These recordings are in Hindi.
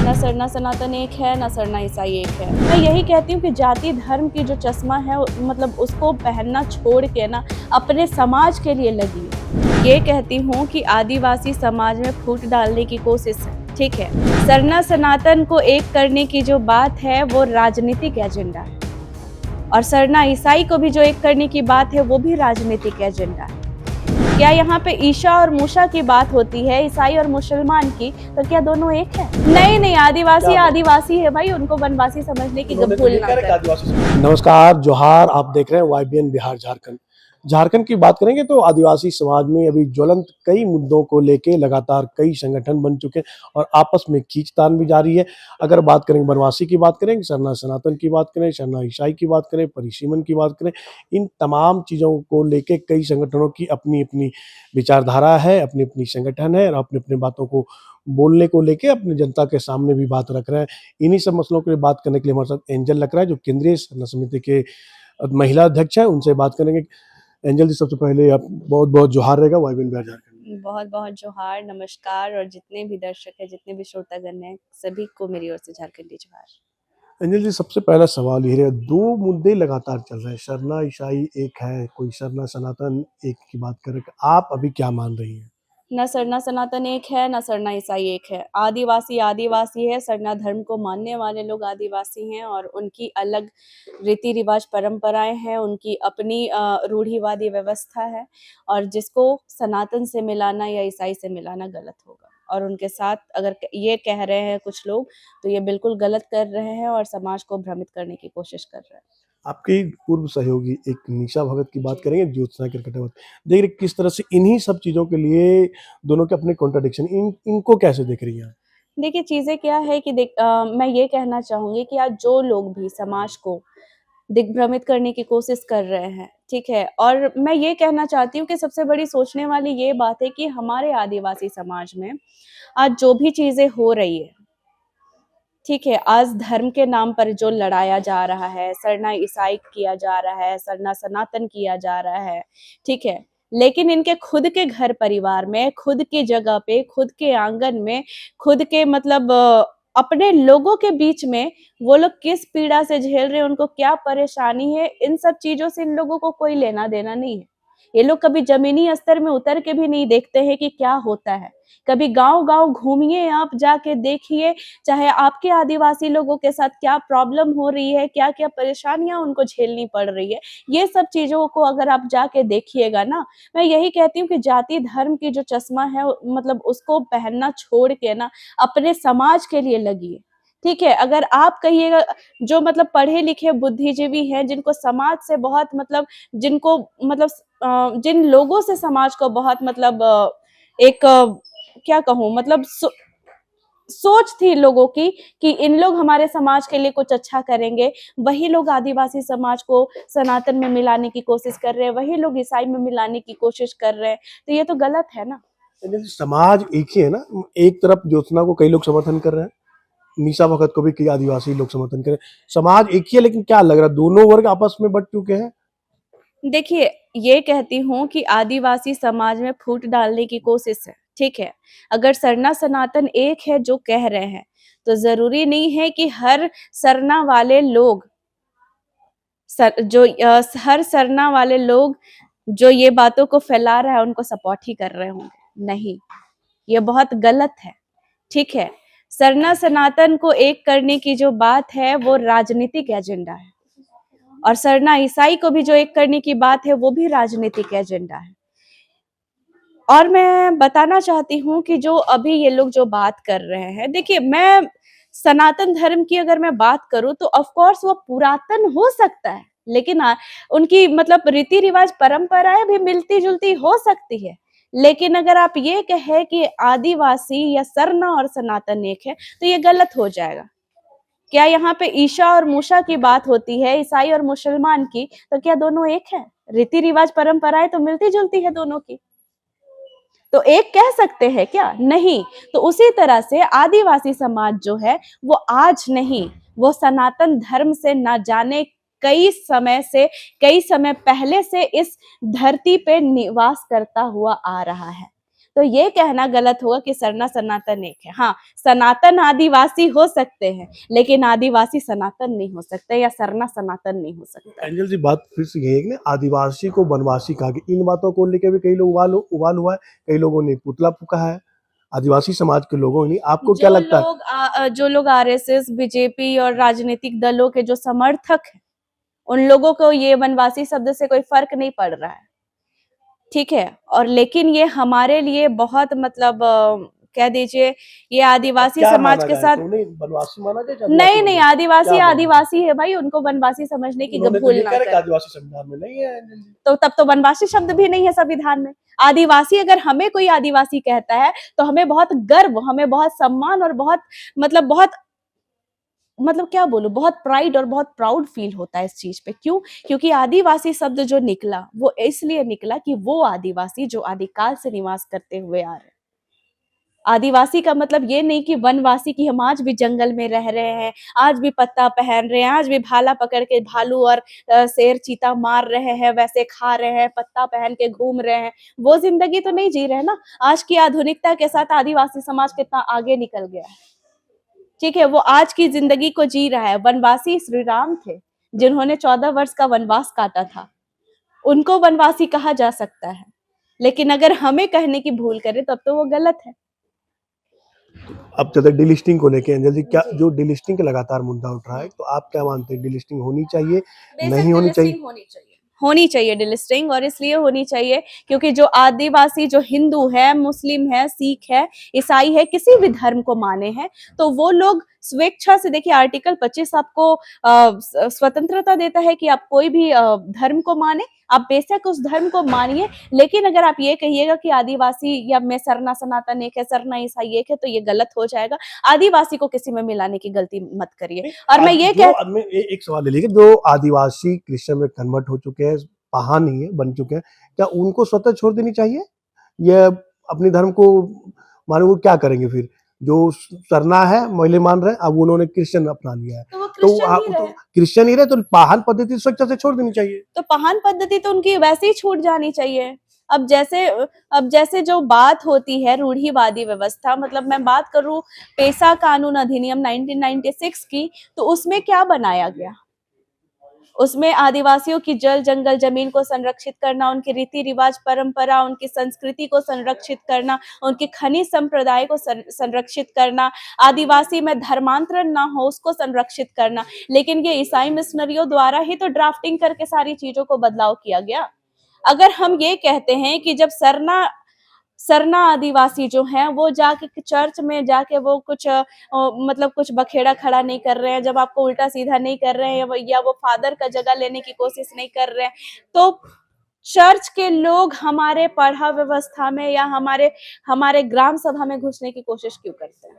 ना सरना सनातन एक है, ना सरना ईसाई एक है। मैं यही कहती हूँ कि जाति धर्म की जो चश्मा है मतलब उसको पहनना छोड़ के ना अपने समाज के लिए लगी। ये कहती हूँ कि आदिवासी समाज में फूट डालने की कोशिश है, ठीक है। सरना सनातन को एक करने की जो बात है वो राजनीतिक एजेंडा है, और सरना ईसाई को भी जो एक करने की बात है वो भी राजनीतिक एजेंडा है। क्या यहाँ पे ईशा और मूशा की बात होती है, ईसाई और मुसलमान की, तो क्या दोनों एक है? नहीं नहीं, आदिवासी आदिवासी है भाई, उनको वनवासी समझने की भूल ना करें। नमस्कार, जोहार। आप देख रहे हैं YBN बिहार झारखंड। झारखंड की बात करेंगे तो आदिवासी समाज में अभी ज्वलंत कई मुद्दों को लेके लगातार कई संगठन बन चुके हैं और आपस में खींचतान भी जारी है। अगर बात करें वनवासी की बात करें, सरना सनातन की बात करें, सरना ईसाई की बात करें, परिसीमन की बात करें, इन तमाम चीज़ों को लेके कई संगठनों की अपनी अपनी विचारधारा है, अपनी अपनी संगठन है और अपनी अपनी बातों को बोलने को लेके अपनी जनता के सामने भी बात रख रहे हैं। इन्हीं सब मसलों के लिए बात करने के लिए हमारे साथ एंजल लग रहा है, जो केंद्रीय सरना समिति के महिला अध्यक्ष हैं। उनसे बात करेंगे। एंजल जी, सबसे पहले आप बहुत बहुत जोहार रहेगा YBN बिहार झारखंड। बहुत बहुत जोहार, नमस्कार, और जितने भी दर्शक है, जितने भी श्रोतागण हैं, सभी को मेरी ओर से झारखंडी जोहार। एंजल जी, सबसे पहला सवाल ये है, दो मुद्दे लगातार चल रहे हैं, सरना ईसाई एक है, कोई सरना सनातन एक की बात करे, आप अभी क्या मान रही हैं? ना सरना सनातन एक है, ना सरना ईसाई एक है। आदिवासी आदिवासी है, सरना धर्म को मानने वाले लोग आदिवासी हैं, और उनकी अलग रीति रिवाज परंपराएं हैं, उनकी अपनी रूढ़िवादी व्यवस्था है, और जिसको सनातन से मिलाना या ईसाई से मिलाना गलत होगा। और उनके साथ अगर ये कह रहे हैं कुछ लोग, तो ये बिल्कुल गलत कर रहे हैं और समाज को भ्रमित करने की कोशिश कर रहे हैं। आपकी पूर्व सहयोगी एक निशा भगत की बात करेंगे, ज्योत्सना किरकटावत। देख रहे किस तरह से इन्हीं सब चीज़ों के लिए दोनों के अपने कॉन्ट्रडिक्शन, इनको कैसे देख रही हैं? देखिए, चीज़ें क्या है कि मैं ये कहना चाहूँगी कि आज जो लोग भी समाज को दिग्भ्रमित करने की कोशिश कर रहे हैं, ठीक है? और मैं ये कहना चाहती हूँ कि सबसे बड़ी सोचने वाली ये बात है कि हमारे आदिवासी समाज में आज जो भी चीज़ें हो रही है, ठीक है? आज धर्म के नाम पर जो लड़ाया जा रहा है, सरना ईसाई किया जा रहा है, सरना सनातन किया जा रहा है, ठीक है? लेकिन इनके खुद के घर परिवार में, खुद की जगह पे, खुद के आंगन में, खुद के मतलब अपने लोगों के बीच में वो लोग किस पीड़ा से झेल रहे हैं, उनको क्या परेशानी है, इन सब चीज़ों से इन लोगों को कोई लेना-देना नहीं है। ये लोग कभी ज़मीनी स्तर में उतर के भी नहीं देखते हैं कि क्या होता है। कभी गाँव-गाँव घूमिए, आप जाके देखिए, चाहे आपके आदिवासी लोगों के साथ क्या प्रॉब्लम हो रही है, क्या-क्या परेशानियाँ उनको झेलनी पड़ रही है, ये सब चीज़ों को अगर आप जाके देखिएगा ना, मैं यही कहती हूँ कि जाति धर्म की जो चश्मा है मतलब उसको पहनना छोड़ के ना अपने समाज के लिए लगिए, ठीक है? अगर आप कहिएगा, जो मतलब पढ़े-लिखे बुद्धिजीवी हैं, जिनको समाज से बहुत मतलब जिनको मतलब जिन लोगों से समाज को बहुत मतलब एक क्या कहूँ मतलब सोच थी लोगों की कि इन लोग हमारे समाज के लिए कुछ अच्छा करेंगे, वही लोग आदिवासी समाज को सनातन में मिलाने की कोशिश कर रहे हैं, वही लोग ईसाई में मिलाने की कोशिश कर रहे हैं, तो ये तो गलत है ना। समाज एक ही है ना। एक तरफ ज्योत्सना को कई लोग समर्थन कर रहे हैं, निशा भगत को भी कई आदिवासी लोग समर्थन कर रहे हैं। समाज एक ही है, लेकिन क्या लग रहा है दोनों वर्ग आपस में बट चुके हैं? देखिए, ये कहती हूँ कि आदिवासी समाज में फूट डालने की कोशिश है, ठीक है? अगर सरना सनातन एक है जो कह रहे हैं, तो ज़रूरी नहीं है कि हर सरना वाले लोग हर सरना वाले लोग जो ये बातों को फैला रहा है, उनको सपोर्ट ही कर रहे होंगे। नहीं, ये बहुत गलत है, ठीक है? सरना सनातन को एक करने की जो बात है, वो राजनीतिक एजेंडा है, और सरना ईसाई को भी जो एक करने की बात है, वो भी राजनीतिक एजेंडा है। और मैं बताना चाहती हूँ कि जो अभी ये लोग जो बात कर रहे हैं, देखिए, मैं सनातन धर्म की अगर मैं बात करूँ तो ऑफ कोर्स वो पुरातन हो सकता है, लेकिन उनकी मतलब रीति-रिवाज परंपराएँ भी मिलती-जुलती हो सकती है। लेकिन अगर आप ये कहें कि आदिवासी या सरना और सनातन एक है, तो ये गलत हो जाएगा। क्या यहाँ पे ईशा और मूशा की बात होती है, ईसाई और मुसलमान की, तो क्या दोनों एक है? रीति-रिवाज परंपराएँ तो मिलती-जुलती है दोनों की। तो एक कह सकते हैं क्या? नहीं। तो उसी तरह से आदिवासी समाज जो है, वो आज नहीं, वो सनातन धर्म से ना जाने कई समय पहले से इस धरती पे निवास करता हुआ आ रहा है। तो ये कहना गलत होगा कि सरना सनातन एक है। हाँ, सनातन आदिवासी हो सकते हैं, लेकिन आदिवासी सनातन नहीं हो सकते या सरना सनातन नहीं हो सकता। एंजल जी, बात फिर से यही है कि ना, आदिवासी को वनवासी कहा गया। इन बातों को लेकर भी कई लोग उबाल हुआ है, कई लोगों ने पुतला फूँका है, आदिवासी समाज के लोगों ने। आपको क्या लगता है? जो लोग आरएसएस, बीजेपी और राजनीतिक दलों के जो समर्थक हैं, उन लोगों को ये वनवासी शब्द से कोई फर्क नहीं पड़ रहा है, ठीक है। और लेकिन ये हमारे लिए बहुत मतलब कह दीजिए, ये अब आदिवासी क्या समाज माना के जाए, साथ तो उन्हें वनवासी माना जाए कि आदिवासी नहीं माना नहीं, जाए? आदिवासी क्या माना जाए? आदिवासी है भाई, उनको वनवासी समझने की उन्होंने तो भूल ये ना कह रहे कि करें। आदिवासी संविधान में नहीं है एंजल जी। तो तब तो वनवासी शब्द भी नहीं है संविधान में। आदिवासी, अगर हमें कोई आदिवासी कहता है तो हमें बहुत गर्व, हमें बहुत सम्मान और बहुत मतलब क्या बोलूं, बहुत प्राइड और बहुत प्राउड फील होता है इस चीज पे। क्यों? क्योंकि आदिवासी शब्द जो निकला वो इसलिए निकला कि वो आदिवासी जो आदिकाल से निवास करते हुए आ रहे हैं। आदिवासी का मतलब ये नहीं कि वनवासी, की हम आज भी जंगल में रह रहे हैं, आज भी पत्ता पहन रहे हैं, आज भी भाला पकड़ के भालू और शेर चीता मार रहे हैं, वैसे खा रहे हैं, पत्ता पहन के घूम रहे हैं, वो जिंदगी तो नहीं जी रहे ना। आज की आधुनिकता के साथ आदिवासी समाज कितना आगे निकल गया है, ठीक है। वो आज की जिंदगी को जी रहा है। वनवासी श्री राम थे, जिन्होंने 14 वर्ष का वनवास काटा था, उनको वनवासी कहा जा सकता है। लेकिन अगर हमें कहने की भूल करे तब तो वो गलत है। अब चलते डिलिस्टिंग को लेके एंजल जी, क्या जी। जो डिलिस्टिंग का लगातार मुद्दा उठ रहा है, तो आप क्या मानते हैं, डिलिस्टिंग होनी चाहिए, बेशक नहीं होनी चाहिए? डिलिस्टिंग होनी चाहिए। होनी चाहिए डिलिस्टिंग, और इसलिए होनी चाहिए क्योंकि जो आदिवासी, जो हिंदू है, मुस्लिम है, सिख है, ईसाई है, किसी भी धर्म को माने हैं, तो वो लोग स्वेच्छा से, देखिए आर्टिकल 25 आपको स्वतंत्रता देता है कि आप कोई भी धर्म को माने, आप बेशक उस धर्म को मानिए। लेकिन अगर आप ये कहिएगा कि आदिवासी या मैं सरना सनातन एक है, सरना ईसाई एक है, तो ये गलत हो जाएगा। आदिवासी को किसी में मिलाने की गलती मत करिए। नहीं, और मैं ये जो कह आदमी एक सवाल ले लीजिए, जो आदिवासी क्रिश्चियन में कन्वर्ट हो चुके हैं, पहान नहीं है बन चुके हैं, क्या उनको स्वतः छोड़ देनी चाहिए, या अपने धर्म को माने? वो क्या करेंगे फिर? जो सरना है मैले मान रहे हैं, अब उन्होंने क्रिश्चियन अपना लिया है, तो वो तो क्रिश्चियन ही तो रहे। क्रिश्चियन ही रहे, तो पाहन पद्धति स्वेच्छा से छोड़ देनी चाहिए। तो पहान पद्धति तो उनकी वैसे ही छूट जानी चाहिए। अब जैसे जो बात होती है रूढ़िवादी व्यवस्था, मतलब मैं बात करूं पेशा कानून अधिनियम 1996 की, तो उसमें क्या बनाया गया? उसमें आदिवासियों की जल जंगल जमीन को संरक्षित करना, उनके रीति रिवाज परंपरा, उनकी संस्कृति को संरक्षित करना, उनके खनिज संप्रदाय को संरक्षित करना, आदिवासी में धर्मांतरण ना हो उसको संरक्षित करना। लेकिन ये ईसाई मिशनरियों द्वारा ही तो ड्राफ्टिंग करके सारी चीजों को बदलाव किया गया। अगर हम ये कहते हैं कि जब सरना सरना आदिवासी जो हैं वो जाके चर्च में जाके वो कुछ मतलब कुछ बखेड़ा खड़ा नहीं कर रहे हैं, जब आपको उल्टा सीधा नहीं कर रहे हैं, या वो फादर का जगह लेने की कोशिश नहीं कर रहे हैं, तो चर्च के लोग हमारे पढ़ा व्यवस्था में या हमारे हमारे ग्राम सभा में घुसने की कोशिश क्यों करते हैं?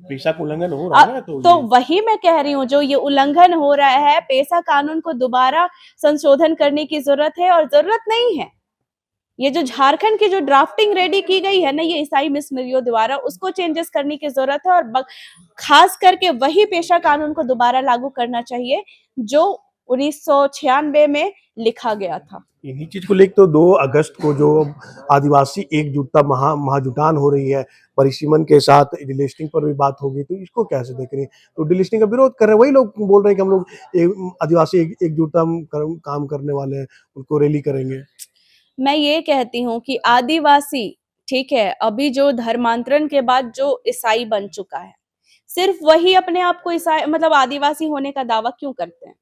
पेशा का उल्लंघन हो रहा है ना, तो तो ये वही मैं कह रही हूँ, जो ये उल्लंघन हो रहा है, पेशा कानून को दोबारा संशोधन करने की जरूरत है, और जरूरत नहीं है। ये जो झारखंड की जो ड्राफ्टिंग रेडी की गई है ना, ये ईसाई मिशनरियों द्वारा, उसको चेंजेस करने की जरूरत है। और खास करके वही पेशा कानून को दोबारा लागू करना चाहिए जो 1996 में लिखा गया था। इन्हीं चीज को लेकर तो 2 अगस्त को जो आदिवासी एकजुटता महाजुटान हो रही है, परिसीमन के साथ डिलिस्टिंग पर भी बात होगी, तो इसको कैसे देख रहे हैं? तो डिलिस्टिंग का विरोध कर रहे हैं, वही लोग बोल रहे हैं कि हम लोग आदिवासी एकजुटता काम करने वाले हैं, उनको रैली करेंगे। मैं ये कहती हूँ कि आदिवासी, ठीक है, अभी जो धर्मांतरण के बाद जो ईसाई बन चुका है, सिर्फ वही अपने आप को ईसाई मतलब आदिवासी होने का दावा क्यों करते हैं?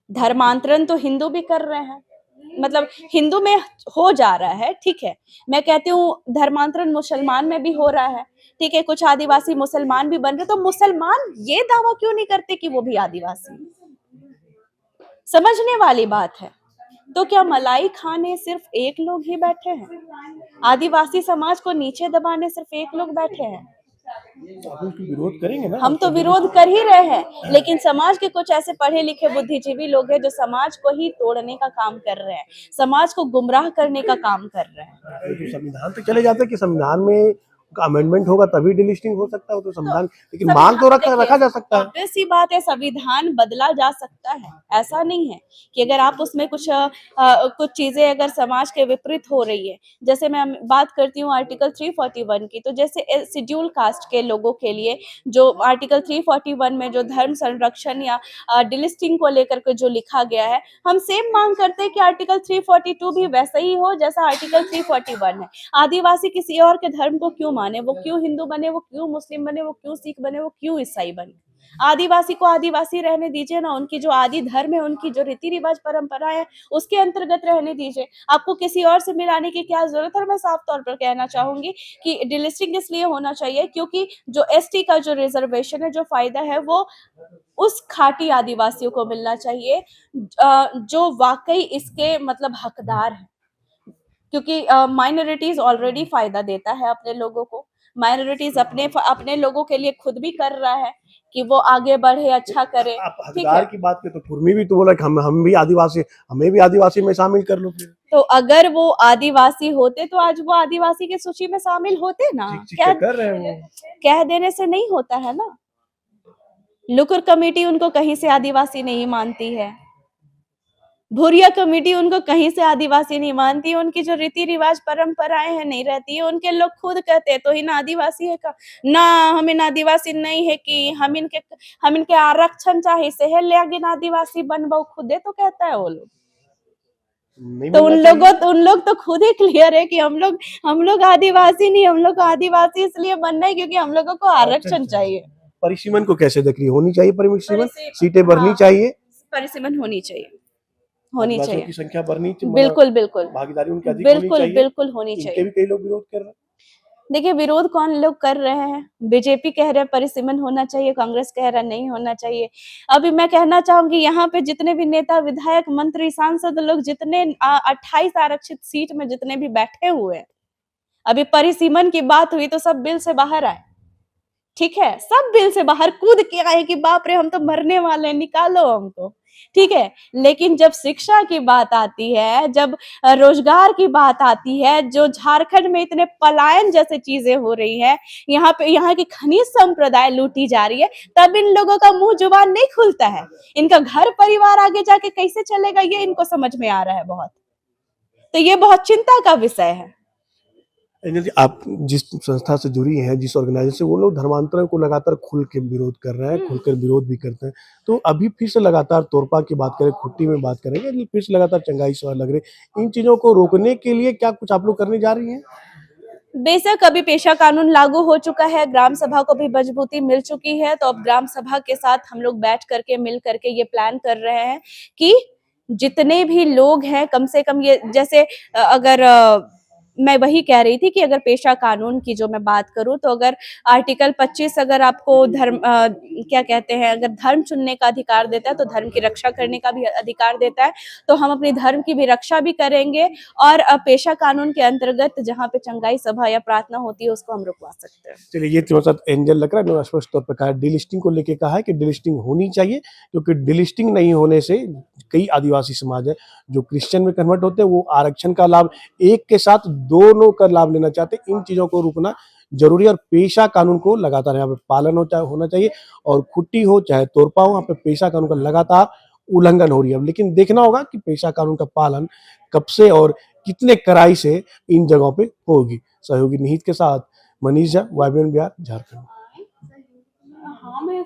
धर्मांतरण तो हिंदू भी कर रहे हैं, मतलब हिंदू में हो जा रहा है, ठीक है। मैं कहती हूँ धर्मांतरण मुसलमान में भी हो रहा है, ठीक है। कुछ आदिवासी मुसलमान भी बन रहे, तो मुसलमान ये दावा क्यों नहीं करते कि वो भी आदिवासी हैं? समझने वाली बात है। तो क्या मलाई खाने सिर्फ एक लोग ही बैठे हैं? आदिवासी समाज को नीचे दबाने सिर्फ एक लोग बैठे हैं? तो आप उसका विरोध करेंगे ना, हम तो विरोध कर ही रहे हैं, लेकिन समाज के कुछ ऐसे पढ़े लिखे बुद्धिजीवी लोग हैं जो समाज को ही तोड़ने का काम कर रहे हैं, समाज को गुमराह करने का काम कर रहे हैं। तो संविधान तक चले जाते हैं कि संविधान में का अमेंडमेंट होगा तभी डिलिस्टिंग हो सकता है, वो तो संविधान, लेकिन मांग तो संविधान रखा जा सकता है। ऑब्वियस सी बात है, संविधान बदला जा सकता है। ऐसा नहीं है कि अगर आप उसमें कुछ चीजें अगर समाज के विपरीत हो रही है, जैसे मैं बात करती हूँ आर्टिकल 341 की, तो जैसे शेड्यूल कास्ट के लोगों के लिए जो आर्टिकल 341 में जो धर्म संरक्षण या डिलिस्टिंग को लेकर के जो लिखा गया है, हम सेम मांग करते हैं कि आर्टिकल 342 भी वैसा ही हो जैसा आर्टिकल 341 है। आदिवासी किसी और के धर्म को क्यों माने, वो क्यों हिंदू बने, वो क्यों मुस्लिम बने, वो क्यों सिख बने, वो क्यों ईसाई बने। आदिवासी को आदिवासी रहने दीजिए ना, उनकी जो आदि धर्म है, उनकी जो रीति रिवाज परंपरा है, उसके अंतर्गत रहने दीजिए। आपको किसी और से मिलाने की क्या जरूरत है। और मैं साफ तौर पर कहना चाहूंगी कि डिलिस्टिंग इसलिए होना चाहिए क्योंकि जो एसटी का जो रिजर्वेशन है, जो फायदा है, वो उस खाटी आदिवासियों को मिलना चाहिए जो वाकई इसके मतलब हकदार है। क्योंकि माइनॉरिटीज ऑलरेडी फायदा देता है अपने लोगों को। माइनॉरिटीज अपने अपने लोगों के लिए खुद भी कर रहा है कि वो आगे बढ़े, अच्छा करे। आप ठीक है, हकदार की बात करें तो कुर्मी भी तो बोला कि हम भी आदिवासी, हमें भी आदिवासी में शामिल कर लो फिर। तो अगर वो आदिवासी होते तो आज वो आदिवासी की सूची में शामिल होते ना। क्या कर रहे हैं वो? कह देने से नहीं होता है ना। लुकुर कमेटी उनको कहीं से आदिवासी नहीं मानती है, भूरिया कमेटी उनको कहीं से आदिवासी नहीं मानती है, उनकी जो रीति रिवाज परंपराएं हैं नहीं रहती है। उनके लोग खुद कहते हैं तो ही ना आदिवासी है का ना, हम इन आदिवासी नहीं है कि हम इनके आरक्षण चाहे से लेकिन आदिवासी बनबो खुदे तो कहता है वो लोग। नहीं तो मिलना चाहिए। उन लोग तो खुद ही क्लियर है कि हम लोग आदिवासी नहीं, हम लोग को आदिवासी इसलिए बनना है क्योंकि हम लोगों को आरक्षण चाहिए। परिसीमन को कैसे देख रही है? होनी चाहिए परिसीमन, सीटें हाँ, बढ़नी चाहिए, परिसीमन होनी चाहिए, होनी आदिवासियों चाहिए। की संख्या बढ़नी बिल्कुल, बिल्कुल। भागीदारी उनकी अधिक होनी बिल्कुल, चाहिए। बिल्कुल होनी इनके चाहिए। भी कई लोग विरोध कर रहे हैं। देखिए, विरोध कौन लोग कर रहे हैं? बीजेपी कह रहा है परिसीमन होना चाहिए, कांग्रेस कह रहा है नहीं होना चाहिए। अभी मैं कहना चाहूँगी यहाँ पे जितने भी नेता, विधायक, मंत्री, सांसद लोग जितने 28 आरक्षित सीट में जितने भी बैठे हुए हैं, अभी परिसीमन की बात हुई तो सब बिल से बाहर आए। ठीक है, सब बिल से बाहर कूद के आए कि बाप रे हम तो मरने वाले हैं, निकालो हमको। ठीक है, लेकिन जब शिक्षा की बात आती है, जब रोजगार की बात आती है, जो झारखंड में इतने पलायन जैसे चीजें हो रही है, यहाँ पे यहाँ की खनिज संप्रदाय लूटी जा रही है, तब इन लोगों का मुंह जुबान नहीं खुलता है। इनका घर परिवार आगे जाके कैसे चलेगा ये इनको समझ में आ रहा है बहुत। तो ये बहुत चिंता का विषय है। एंजल जी, आप जिस संस्था से जुड़ी हैं, जिस ऑर्गेनाइजेशन से, वो लोग धर्मांतरण को लगातार खुल के विरोध कर रहे हैं, खुलकर विरोध भी करते हैं। तो अभी फिर से लगातार तोरपा की बात करें, खुट्टी में बात करेंगे, लेकिन फिर से लगातार चंगाई सवाल लग रहे हैं। इन चीज़ों को रोकने के लिए क्या कुछ आप लोग करने जा रही हैं? बेशक अभी पेशा कानून लागू हो चुका है, ग्राम सभा को भी मजबूती मिल चुकी है, तो अब ग्राम सभा के साथ हम लोग बैठ करके मिल करके ये प्लान कर रहे हैं कि जितने भी लोग हैं कम से कम ये जैसे अगर मैं वही कह रही थी कि अगर पेशा कानून की जो मैं बात करूं तो अगर आर्टिकल 25 अगर आपको क्या कहते हैं, अगर धर्म चुनने का अधिकार देता है तो धर्म की रक्षा करने का भी अधिकार देता है। तो हम अपने धर्म की भी रक्षा भी करेंगे और पेशा कानून के अंतर्गत जहाँ पे चंगाई सभा या प्रार्थना होती है उसको हम रुकवा सकते हैं। चलिए, ये तुम्हारे साथ एंजल लग रहा है, उन्होंने स्पष्ट तौर पर कहा डिलिस्टिंग को लेके कहा है कि डिलिस्टिंग होनी चाहिए, क्योंकि डिलिस्टिंग नहीं होने से कई आदिवासी समाज है जो क्रिश्चियन में कन्वर्ट होते हैं, वो आरक्षण का लाभ एक के साथ दोनों का लाभ लेना चाहते हैं। इन चीज़ों को रुकना जरूरी है और पेशा कानून को लगातार यहाँ पे पालन होना चाहिए, और खुट्टी हो चाहे तोरपा हो, यहाँ पे पेशा कानून का लगातार उल्लंघन हो रही है। लेकिन देखना होगा कि पेशा कानून का पालन कब से और कितने कड़ाई से इन जगहों पे होगी। सहयोगी निहित के साथ मनीष झा, YBN बिहार, झारखंड। हाँ, मैं